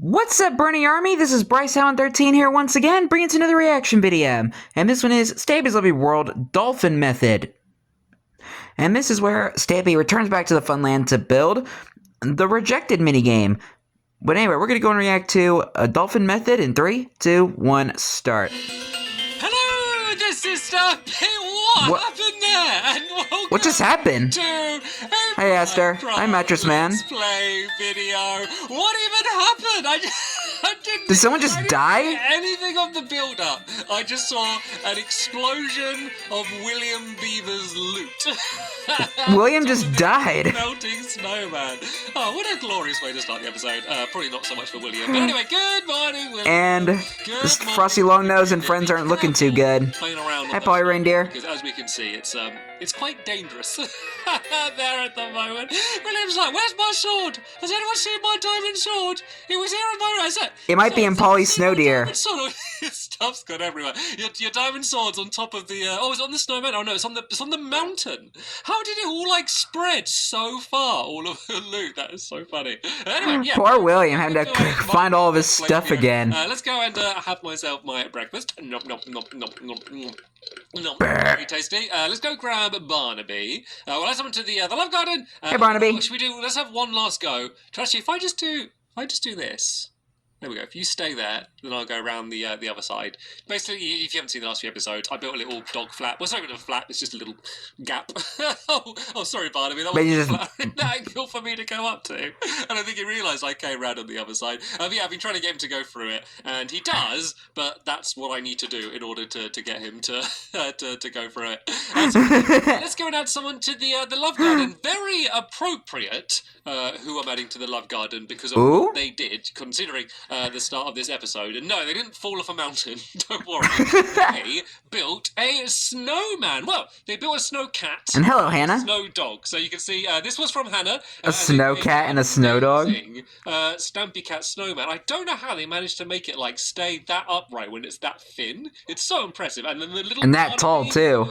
What's up, Bernie Army? This is BryceAllen13 here once again, bringing us another reaction video. And this one is Stampy's Lovely World Dolphin Method. And this is where Stampy returns back to the Funland to build the rejected minigame. But anyway, we're going to go and react to a Dolphin Method in 3, 2, 1, start. Hello, this is Stampy. What happened there? And welcome What just happened? to Hey, Esther. Hi, Mattress Man. Let's play video. What even happened? I didn't. Did someone just die? See anything of the build-up. I just saw an explosion of William Beaver's loot. William just died. Melting snowman. Oh, what a glorious way to start the episode. Probably not so much for William. But anyway, good morning, William. And this Frosty Longnose and friends aren't looking too good. Playing around Hi, Polly Reindeer. because as we can see, it's quite dangerous there at the moment. William's like, "Where's my sword? Has anyone seen my diamond sword? It was here in my right." It might be in Polly's snow deer. Stuff's gone everywhere. Your diamond sword's on top of the. Oh, it's on the snowman. Oh no, it's on the mountain. How did it all like spread so far? All of the loot. That is so funny. Anyway, yeah. Poor William having to find all of his stuff again. Let's go and have myself my breakfast. Nom nom nom nom nom nom. No, very tasty. Let's go grab Barnaby. Well, let's come to the Love Garden. Hey, Barnaby. What should we do? Let's have one last go. Actually, if I just do this. There we go. If you stay there, then I'll go around the other side. Basically, if you haven't seen the last few episodes, I built a little dog flap. Well, it's not even a flap, it's just a little gap. oh, sorry, Barnaby. That wasn't that angle for me to go up to. And I think he realised I came round on the other side. Yeah, I've been trying to get him to go through it, and he does, but that's what I need to do in order to get him to go through it. So, let's go and add someone to the Love Garden. Very appropriate who I'm adding to the Love Garden because of what they did, considering the start of this episode. And no, they didn't fall off a mountain. Don't worry. They built a snowman. Well, they built a snow cat. And hello, Hannah. Snow dog. So you can see this was from Hannah. A snow cat and a snow dog. Stampy cat snowman. I don't know how they managed to make it like stay that upright when it's that thin. It's so impressive. And then the little and that tall too.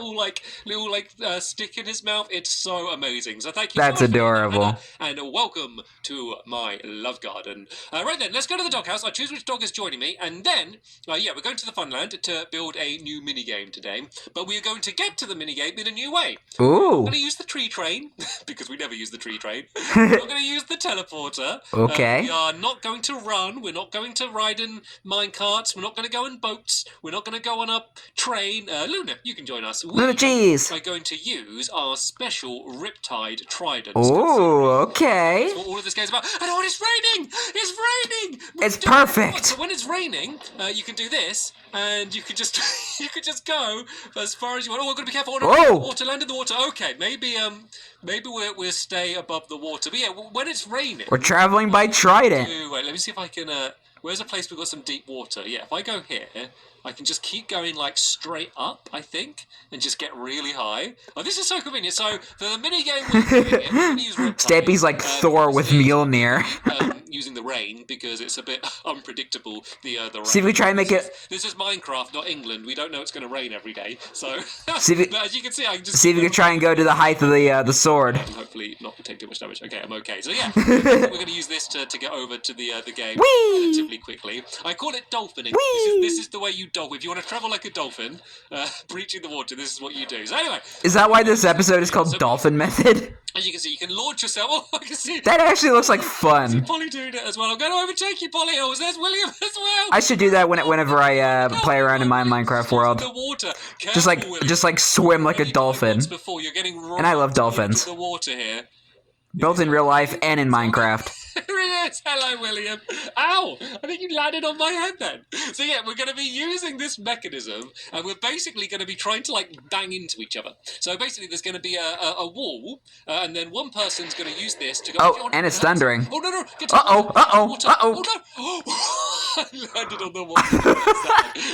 Little stick in his mouth. It's so amazing. So thank you. That's so much adorable. Hannah, and welcome to my Love Garden. Right then, let's go to the doghouse. I choose which dog is joining me, and then, yeah, we're going to the Funland to build a new minigame today, but we are going to get to the minigame in a new way. Ooh. We're going to use the tree train, because we never use the tree train. We're not going to use the teleporter. Okay. We are not going to run. We're not going to ride in minecarts. We're not going to go in boats. We're not going to go on a train. Luna, you can join us. Luna cheese. We're going to use our special Riptide Trident. Ooh, okay. That's what all of this game is about. And oh, it's raining! It's raining! It's perfect. So when it's raining, you can do this, and you can just go as far as you want. Oh, I've got to be careful. Oh, Water, land in the water. Okay, maybe we'll stay above the water. But yeah, when it's raining, we're traveling by Trident. wait, let me see if I can. Where's a place we've got some deep water? Yeah, if I go here, I can just keep going like straight up, I think, and just get really high. Oh, this is so convenient. So for the minigame, we're doing it. We're going to use Riptide. Stampy's like Thor with Mjolnir. Using the rain because it's a bit unpredictable. The rain. See if we try and make it. This is Minecraft, not England. We don't know it's going to rain every day. So, see if but as you can see, I can just see if we can try and go to the height of the sword. And hopefully not take too much damage. Okay, I'm okay. So yeah, we're going to use this to get over to the game relatively quickly. I call it dolphining. This is the way you dolphin. If you want to travel like a dolphin, breaching the water, this is what you do. So anyway, is that why this episode is called Dolphin Method? As you can see, you can launch yourself. Oh, I can see. That actually looks like fun. Polly doing it as well. I'm going to overtake you, Polly. Oh, there's William as well. I should do that whenever I play around in my Minecraft world. The water. Just like swim like a dolphin. Before you're getting and I love dolphins. The water here. Both in real life and in Minecraft. Here it is. Hello, William. Ow! I think you landed on my head then. So yeah, we're going to be using this mechanism, and we're basically going to be trying to like bang into each other. So basically, there's going to be a wall, and then one person's going to use this to go. Oh, and it's thundering. Oh no! Uh-oh! Oh no! I landed on the water.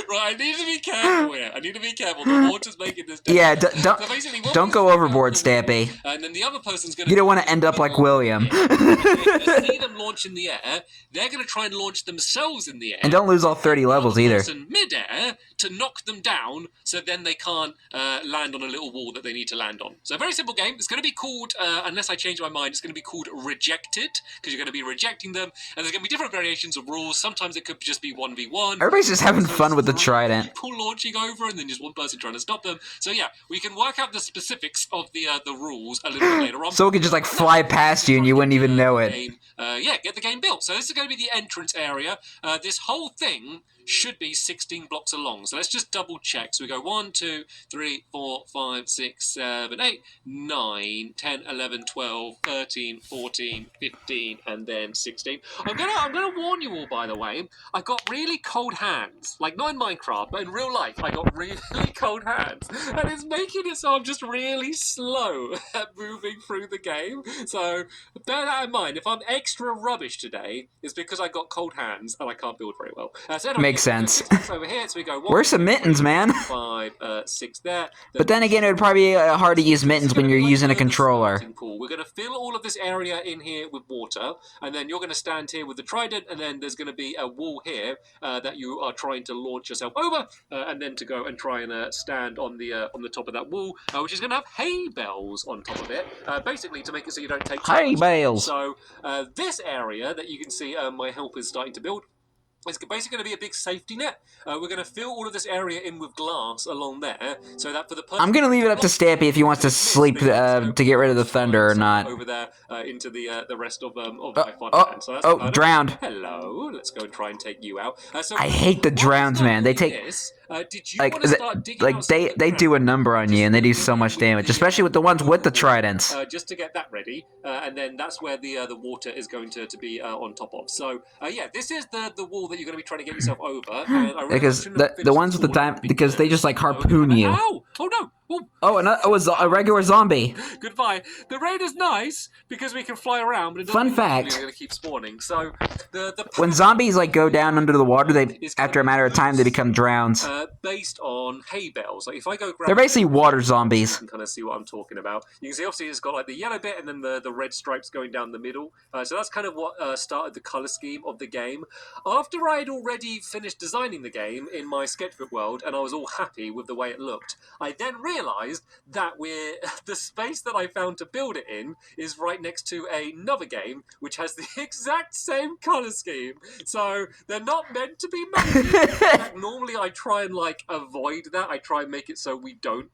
Right, I need to be careful here. I need to be careful. The water's making this difficult. Yeah, So basically, one don't go person's overboard, gonna go Stampy. in, and then the other person's going to. You don't want to end up like William. If they see them launch in the air, they're going to try and launch themselves in the air. And don't lose all 30 levels either. Mid-air to knock them down, so then they can't land on a little wall that they need to land on. So a very simple game. It's going to be called, unless I change my mind, it's going to be called Rejected, because you're going to be rejecting them, and there's going to be different variations of rules. Sometimes it could just be 1v1. Everybody's just having fun with the trident. People launching over, and then just one person trying to stop them. So yeah, we can work out the specifics of the rules a little bit later on. So it could just like fly past you and you wouldn't even know it. Yeah, get the game built. So this is going to be the entrance area. This whole thing should be 16 blocks along. So let's just double check. So we go 1, 2, 3, 4, 5, 6, 7, 8, 9, 10, 11, 12, 13, 14, 15, and then 16. I'm gonna warn you all, by the way. I got really cold hands. Like, not in Minecraft, but in real life, I got really cold hands. And it's making it so I'm just really slow at moving through the game. So bear that in mind. If I'm extra rubbish today, it's because I got cold hands and I can't build very well. So Makes sense. Over here, so we go 1, Where's some mittens, man? 5, 6 there. But then again, it would probably be hard to use mittens when you're using a controller. We're going to fill all of this area in here with water, and then you're going to stand here with the trident, and then there's going to be a wall here that you are trying to launch yourself over, and then to go and try and stand on the top of that wall, which is going to have hay bales on top of it, basically to make it so you don't take hay bales. So this area that you can see my help is starting to build. It's basically going to be a big safety net. We're going to fill all of this area in with glass along there, so that for the person... I'm going to leave it up to Stampy if he wants to sleep to get rid of the thunder or not. Over there into the rest of my fun. So drowned. Hello, let's go and try and take you out. I hate the drowns, man. They take... Did you want to start digging out they do a number on you and they do so much damage, especially with the ones with the tridents. Just to get that ready, and then that's where the water is going to be on top of. So yeah, this is the wall that you're going to be trying to get yourself over. And I really because the ones with the time, because they just like harpoon you. Ow! Oh no! Oh, and it was a regular zombie. Goodbye. The raid is nice because we can fly around, but it doesn't Fun fact: we're going to keep spawning. So when zombies like go down under the water, they after a matter of time they become drowns. Based on hay bales. Like if I go grab, they're basically water zombies. You can kind of see what I'm talking about. You can see obviously it's got like the yellow bit and then the red stripes going down the middle. So that's kind of what started the color scheme of the game. After I had already finished designing the game in my sketchbook world and I was all happy with the way it looked, I then realized that the space that I found to build it in is right next to another game which has the exact same color scheme. So they're not meant to be matching. Normally I try and like avoid that. I try and make it so we don't,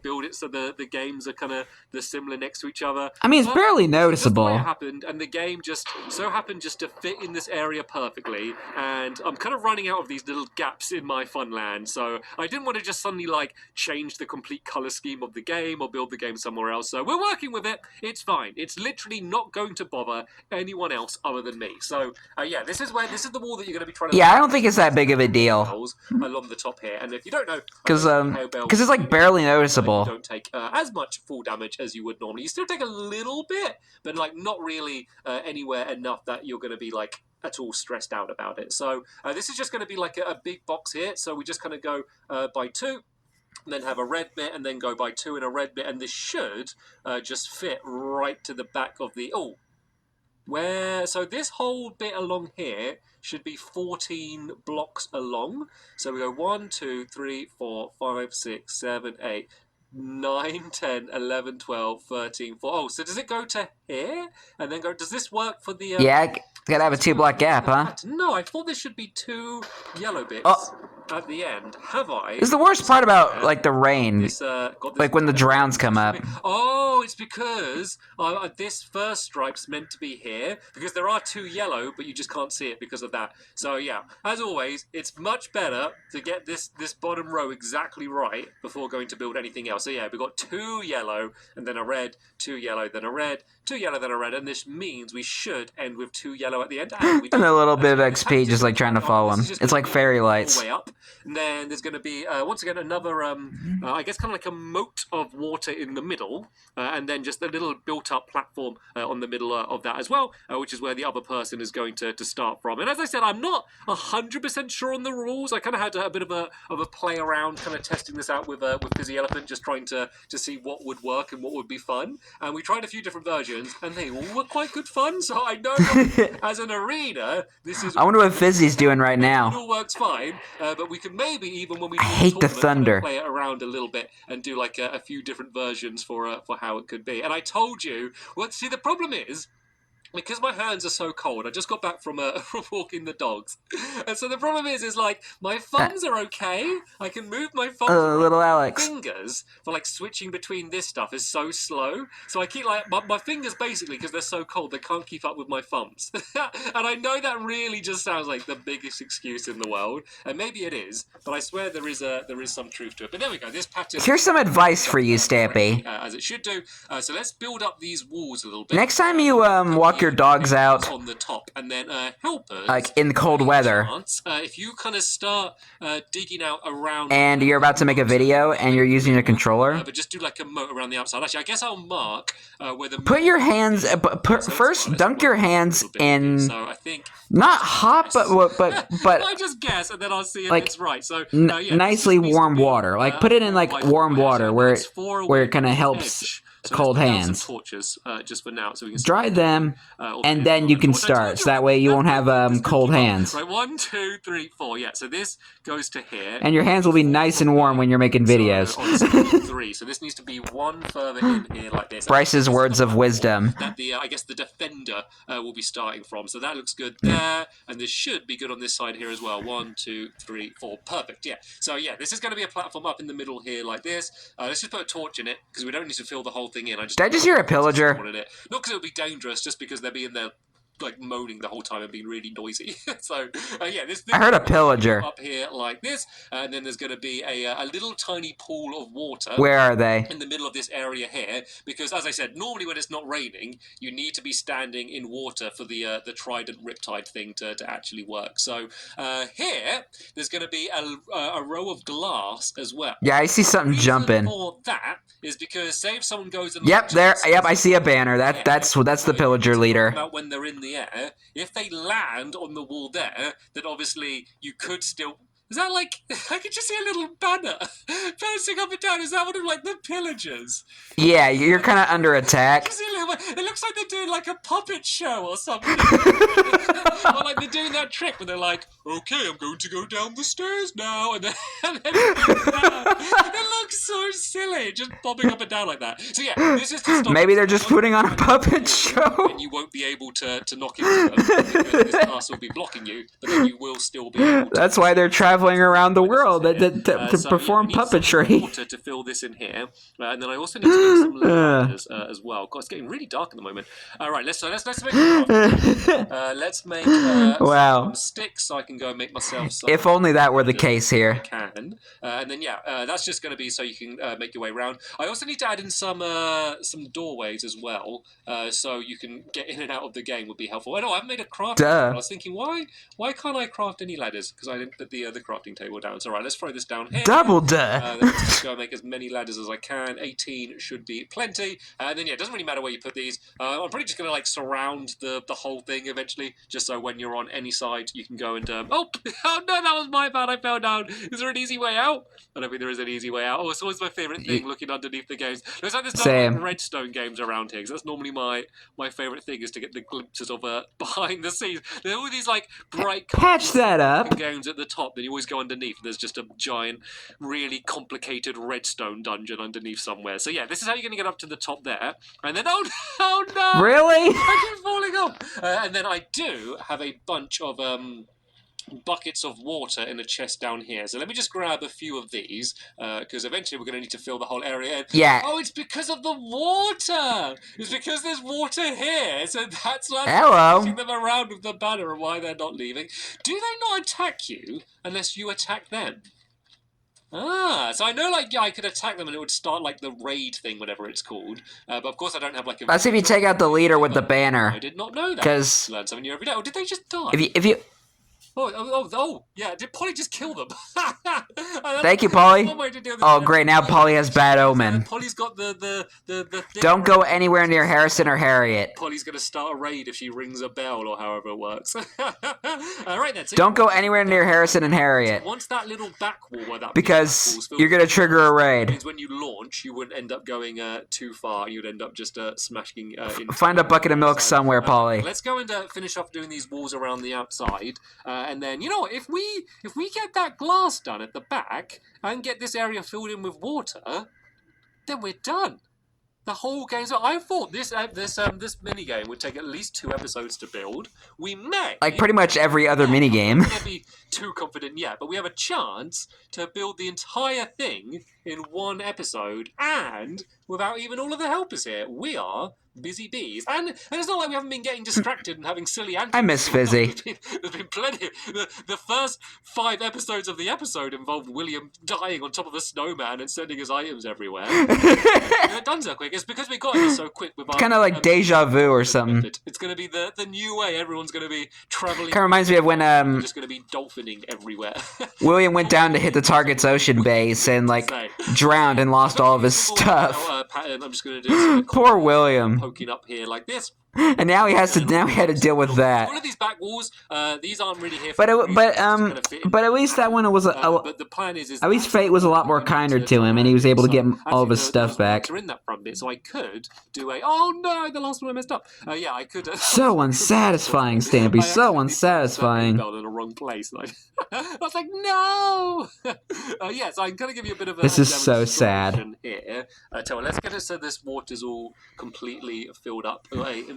build it so the games are kind of similar next to each other. I mean, it's barely noticeable. That's the way it happened, and the game just so happened just to fit in this area perfectly. And I'm kind of running out of these little gaps in my fun land, so I didn't want to just suddenly like change the complete color scheme of the game or build the game somewhere else. So we're working with it. It's fine. It's literally not going to bother anyone else other than me. So yeah, this is the wall that you're going to be trying to. Yeah, I don't think it's that big of a deal. Along the top here, and if you don't know, because it's like barely noticeable. You don't take as much full damage as you would normally. You still take a little bit, but like not really anywhere enough that you're going to be like at all stressed out about it. So this is just going to be like a big box here. So we just kind of go by 2. And then have a red bit, and then go by 2 and a red bit, and this should just fit right to the back of the so this whole bit along here should be 14 blocks along. So we go 1, 2, 3, 4, 5, 6, 7, 8, 9, 10, 11, 12, 13, 14. Oh, so does it go to here? And then does this work for the... yeah, gotta have a 2-block gap, huh? No, I thought this should be 2 yellow bits at the end. Have I? It's the worst part about, like, the rain. Like, when the drowns come up. Oh, it's because this first stripe's meant to be here, because there are 2 yellow, but you just can't see it because of that. So, yeah, as always, it's much better to get this bottom row exactly right before going to build anything else. So, yeah, we've got 2 yellow, and then a red, 2 yellow, then a red, 2 yellow, then a red, and this means we should end with 2 yellow at the end. And a little bit of XP just, like, trying to follow him. It's like fairy lights. Way up. And then there's going to be, once again, another, I guess, kind of like a moat of water in the middle, and then just a little built-up platform on the middle of that as well, which is where the other person is going to start from. And as I said, I'm not 100% sure on the rules. I kind of had a bit of a play around, kind of testing this out with BryceAllen13, just trying to see what would work and what would be fun. And we tried a few different versions, and they all were quite good fun. So I know, as an arena, this is. I wonder what Fizzy's doing right It now. all works fine, but we could maybe even when we I hate the thunder. play it around a little bit and do like a few different versions for how it could be. And I told you, well, see, the problem is, because my hands are so cold, I just got back from walking the dogs, and so the problem is like my thumbs are okay. I can move my thumbs. Little Alex. Fingers for like switching between this stuff is so slow. So I keep like my fingers basically because they're so cold they can't keep up with my thumbs. And I know that really just sounds like the biggest excuse in the world, and maybe it is, but I swear there is some truth to it. But there we go. This pattern. Here's some advice for you, Stampy. As it should do. So let's build up these walls a little bit. Next time you walk your dogs out on the top, and then helpers, like in cold weather, if you kind of start digging out around, and you're about to make a video and you're using your controller, but just do like a moat around the outside. Actually, I guess I'll mark where the put your hands first dunk your hands in, so I think not hot but I just guess, and then I'll see if like it's right. So nicely warm water, like put it in like warm water where it kind of helps So cold let's put down hands. some torches, just for now, so we can Dry them, and then you can start. So that way you won't have cold hands. Right, 1, 2, 3, 4. Yeah, so this goes to here. And your hands will be nice and warm when you're making videos. So, 3. So this needs to be one further in here like this. Bryce's words of wisdom. That I guess the defender will be starting from. So that looks good there, and this should be good on this side here as well. 1, 2, 3, 4. Perfect. Yeah. So yeah, this is going to be a platform up in the middle here like this. Let's just put a torch in it because we don't need to fill the whole thing in. Did I just hear a pillager? Not because it would be dangerous, just because they're being there like moaning the whole time and being really noisy. So yeah, this I heard a pillager up here like this, and then there's going to be a little tiny pool of water. Where are they? In the middle of this area here, because as I said, normally when it's not raining, you need to be standing in water for the trident riptide thing to actually work. So here, there's going to be a row of glass as well. Yeah, I see something jumping. For that is because say if someone goes and yep, there. Yep, I see a banner. That's the pillager leader. About when they're in the air, if they land on the wall there, then obviously you could still. Is that like I could just see a little banner bouncing up and down? Is that one of like the pillagers? Yeah, you're kind of under attack. It looks like they're doing like a puppet show or something. Or like they're doing that trick where they're like, "Okay, I'm going to go down the stairs now," and then it looks so silly, just bobbing up and down like that. So yeah, this is to stop. Maybe they're just putting on a puppet show. And you won't be able to knock into them because this glass will be blocking you, but then you will still be able to. That's why they're traveling around the world to perform puppetry. Water to fill this in here, and then I also need to make some ladders as well. God, it's getting really dark at the moment. All right, let's make. Let's make some sticks so I can go and make myself some. If only that were the case here. I can, and then yeah, that's just going to be so you can make your way around. I also need to add in some doorways as well, so you can get in and out of the game would be helpful. I know I've made a craft. I was thinking, why can't I craft any ladders? Because I didn't put the crafting table down. So, all right, let's throw this down here. Double duh. Let's just go and make as many ladders as I can. 18 should be plenty. And then, yeah, it doesn't really matter where you put these. I'm probably just going to, like, surround the whole thing eventually, just so when you're on any side, you can go and... oh, no, that was my bad. I fell down. Is there an easy way out? I don't think there is an easy way out. Oh, it's always my favourite thing, looking underneath the games. There's like this like redstone games around here, because that's normally my favourite thing, is to get the glimpses of behind the scenes. There are all these, like, bright... Patch that up. ...games at the top, then you always go underneath. There's just a giant, really complicated redstone dungeon underneath somewhere. So yeah, this is how you're going to get up to the top there. And then, oh no! Really? I keep falling off. And then I do have a bunch of buckets of water in a chest down here. So let me just grab a few of these, because eventually we're going to need to fill the whole area in. Yeah. Oh, it's because of the water! It's because there's water here, so that's why I'm pushing them around with the banner and why they're not leaving. Do they not attack you unless you attack them? Ah, so I know, like, yeah, I could attack them and it would start, like, the raid thing, whatever it's called. But, of course, I don't have, like, a... That's if you take out the leader with the banner. I did not know that. Because... Learn something new every day. Or did they just die? If you... Yeah. Did Polly just kill them? Thank you, Polly. One way to deal with Oh, this. great. Now Polly has bad omen. Polly's got the thing. Don't go anywhere near Harrison or Harriet. Polly's going to start a raid if she rings a bell or however it works. Right then. So Don't go anywhere near Harrison and Harriet. Once that little back wall where that because you're going to trigger a raid. Means when you launch, you wouldn't end up going too far. You'd end up just smashing. Find a bucket of milk somewhere, Polly. Let's go and finish off doing these walls around the outside, and then you know what? If we get that glass done at the back and get this area filled in with water, then we're done. The whole game. So I thought this mini game would take at least 2 episodes to build. We may, like pretty much every other mini game. I'm not gonna be too confident yet, but we have a chance to build the entire thing in 1 episode, and without even all of the helpers here. We are busy bees, and it's not like we haven't been getting distracted and having silly antics. I miss Fizzy. There's been plenty. The first 5 episodes of the episode involved William dying on top of a snowman and sending his items everywhere. It's done so quick. It's because we got it so quick with our... It's kind of like deja vu or something. It's going to be the new way. Everyone's going to be traveling. Kind of reminds me of when just going to be dolphining everywhere. William went down to hit the target's ocean base and like drowned and lost all of his stuff. Pattern. I'm just going to do Poor William. Poking up here like this. And now he had to deal with that. All of these back walls, these aren't really here. But at least that one was but the plan is at least fate was a lot more kinder to him, and he was able to get all of his stuff back. In that front bit, so I could do a. Oh no, the last one I messed up. Yeah, I could. So unsatisfying, Stampy. So unsatisfying. In the wrong place. I was like, no. Yeah, so I'm gonna give you a bit of a. This is so sad. Here, let's get it so this water's all completely filled up.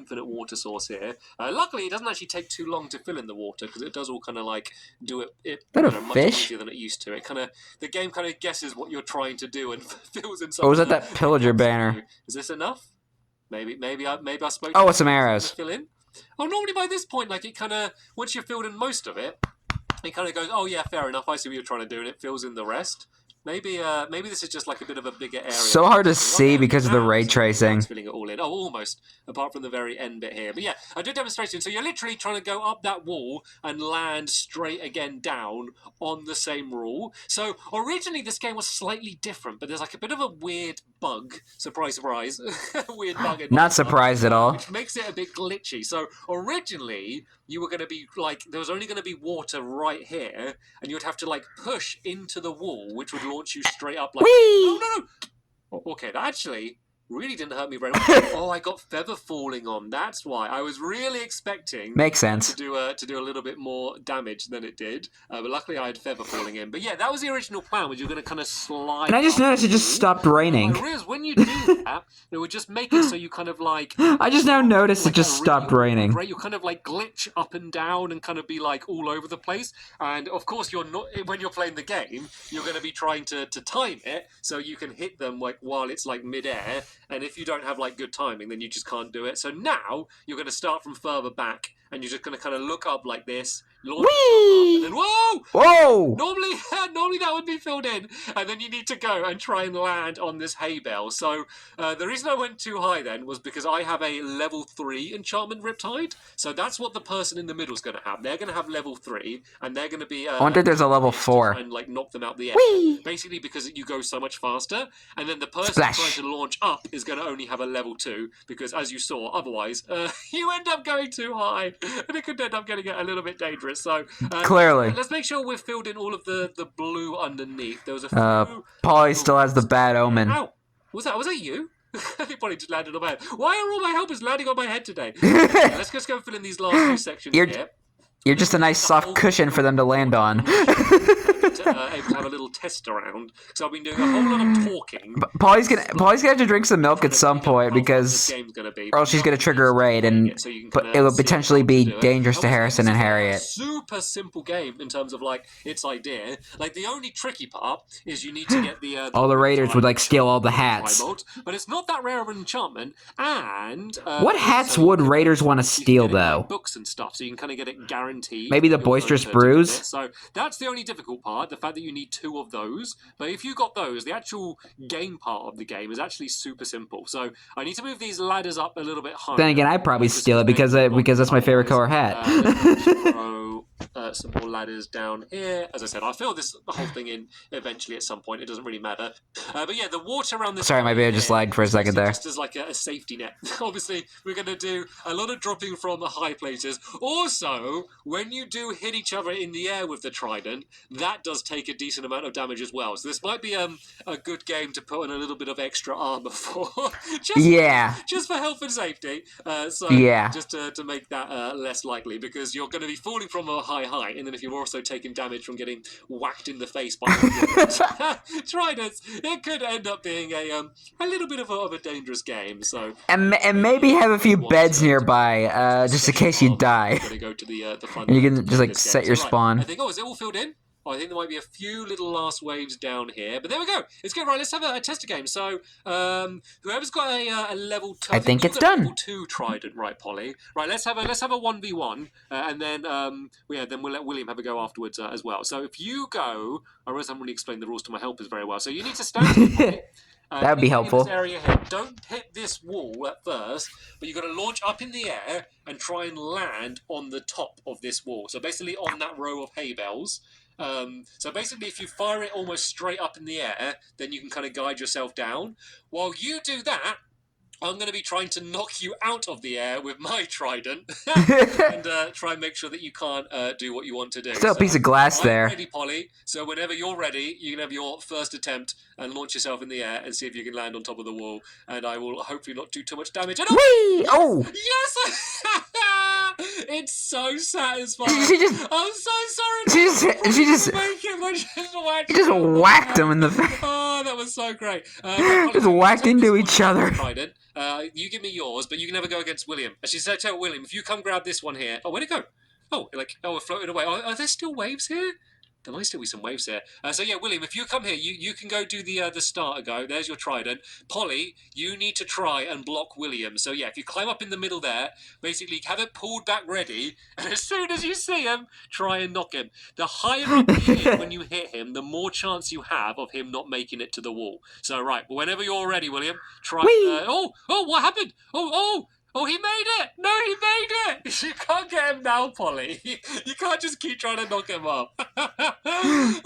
Infinite water source here. Luckily, it doesn't actually take too long to fill in the water because it does all kind of like do it much easier than it used to. It the game kind of guesses what you're trying to do and fills in. Or was that pillager banner? Is this enough? Maybe I spoke. Oh, with some arrows. Fill in. Oh, normally by this point, like it kind of once you've filled in most of it, it kind of goes. Oh yeah, fair enough. I see what you're trying to do, and it fills in the rest. Maybe this is just like a bit of a bigger area. So hard to see because of the ray tracing. Filling it all in. Oh, almost. Apart from the very end bit here. But yeah, I did demonstration. So you're literally trying to go up that wall and land straight again down on the same rule. So originally this game was slightly different, but there's like a bit of a weird bug. Surprise, surprise. Weird bug. Not surprised at all. Which makes it a bit glitchy. So originally you were going to be like, there was only going to be water right here, and you would have to like push into the wall, which would launch you straight up like... Whee! No. Okay, that actually really didn't hurt me very much. Oh, I got feather falling on. That's why. I was really expecting... Makes sense. To do a little bit more damage than it did. But luckily I had feather falling in. But yeah, that was the original plan, was you're going to kind of slide... And I just noticed it just stopped raining. When you do that, it would just make it so you kind of like... I just now noticed it just stopped raining. Right, you kind of like glitch up and down and kind of be like all over the place. And of course, you're not when you're playing the game, you're going to be trying to time it so you can hit them like while it's like mid-air. And if you don't have like good timing, then you just can't do it. So now you're going to start from further back, and you're just going to kind of look up like this. Whee! And then whoa! Whoa! Normally that would be filled in, and then you need to go and try and land on this hay bale. So the reason I went too high then was because I have a level 3 enchantment Riptide. So that's what the person in the middle is going to have. They're going to have level 3, and they're going to be. I wonder if there's a level 4. And like knock them out the air. Whee! Basically because you go so much faster, and then the person Splash. trying to launch up is going to only have a level 2 because, as you saw, otherwise you end up going too high, and it could end up getting a little bit dangerous. So. Clearly. Let's make sure we've filled in all of the blue underneath. There was a few... Polly still has the bad omen. Ow! Was that you? He probably just landed on my head. Why are all my helpers landing on my head today? Let's just go fill in these last few sections here. You're just a nice soft cushion for them to land on. Able to have a little test around, so I've been doing a whole lot of talking. Polly's gonna have to drink some milk at some point because, or else she's gonna trigger a raid, and it will potentially be dangerous to Harrison and Harriet. Super simple game in terms of like its idea. Like the only tricky part is you need to get the all the raiders would like steal all the hats. But it's not that rare of an enchantment. And what hats would raiders want to steal though? Books and stuff, so you can kind of get it guaranteed. Maybe the boisterous brews. So that's the only difficult part. The fact that you need 2 of those. But if you got those, the actual game part of the game is actually super simple. So I need to move these ladders up a little bit higher. Then again, I'd probably steal it because that's my favorite color hat. some more ladders down here. As I said, I'll fill the whole thing in eventually at some point. It doesn't really matter. But yeah, the water around this. Sorry, my video just lagged for a second there. Just as like a safety net. Obviously, we're going to do a lot of dropping from the high places. Also, when you do hit each other in the air with the trident, that does take a decent amount of damage as well. So this might be a good game to put on a little bit of extra armor for. Just for health and safety. Just to make that less likely, because you're going to be falling from a high height, and then if you're also taking damage from getting whacked in the face by tridents, it could end up being a little bit of a dangerous game. So and maybe have a few beds nearby, just in case you die. Go to the front and you can just like set your spawn. I think. Oh, is it all filled in? Oh, I think there might be a few little last waves down here, but there we go. It's good. Right, let's have a tester game. So, whoever's got a level 2, I think it's done. Level 2 trident, right, Polly? Right, let's have a 1v1, and then then we'll let William have a go afterwards as well. So if you go, I realize I haven't really explained the rules to my helpers very well. So you need to stand. That would be helpful. This area here. Don't hit this wall at first, but you've got to launch up in the air and try and land on the top of this wall. So basically on that row of hay bales. So basically, if you fire it almost straight up in the air, then you can kind of guide yourself down. While you do that, I'm going to be trying to knock you out of the air with my trident and try and make sure that you can't do what you want to do. Still a piece of glass there. Ready, Polly. So whenever you're ready, you can have your first attempt and launch yourself in the air and see if you can land on top of the wall. And I will hopefully not do too much damage. And Whee! Oh! Yes! It's so satisfying. I'm so sorry. She just whacked him in the face. Oh, that was so great. Just whacked into each other. You give me yours, but you can never go against William. As she said, tell William, if you come grab this one here. Oh, where'd it go? Oh, it floated away. Oh, are there still waves here? There might still be some waves there. So yeah, William, if you come here, you can go do the starter go. There's your trident. Polly, you need to try and block William. So yeah, if you climb up in the middle there, basically have it pulled back ready, and as soon as you see him, try and knock him. The higher up you hit when you hit him, the more chance you have of him not making it to the wall. So right, whenever you're ready, William, try. What happened? Oh, he made it! No, he made it! You can't get him now, Polly. You can't just keep trying to knock him up.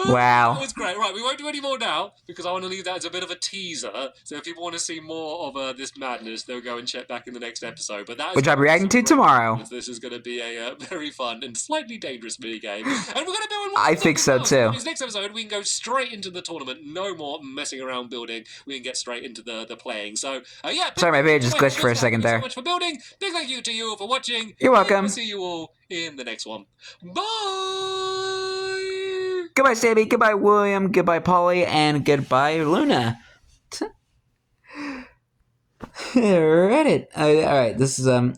Wow. That was great. Right, we won't do any more now, because I want to leave that as a bit of a teaser. So if people want to see more of this madness, they'll go and check back in the next episode. But which I'm reacting to tomorrow. This is going to be a very fun and slightly dangerous minigame. And we're going to do one more. I think so, too. This next episode, we can go straight into the tournament. No more messing around building. We can get straight into the playing. So, yeah. Sorry, my video just glitched for a second there. Thank you so much for building. Big thank you to you all for watching. You're welcome. I'll see you all in the next one. Bye! Goodbye, Stampy. Goodbye, William. Goodbye, Polly. And goodbye, Luna. Reddit. Alright, this is, I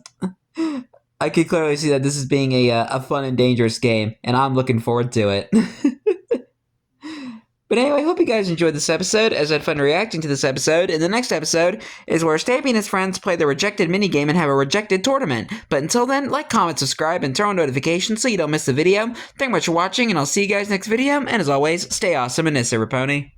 can clearly see that this is being a fun and dangerous game, and I'm looking forward to it. But anyway, I hope you guys enjoyed this episode, as I had fun reacting to this episode. And the next episode is where Stampy and his friends play the rejected minigame and have a rejected tournament. But until then, like, comment, subscribe, and turn on notifications so you don't miss the video. Thank you much for watching, and I'll see you guys next video. And as always, stay awesome and Raponi.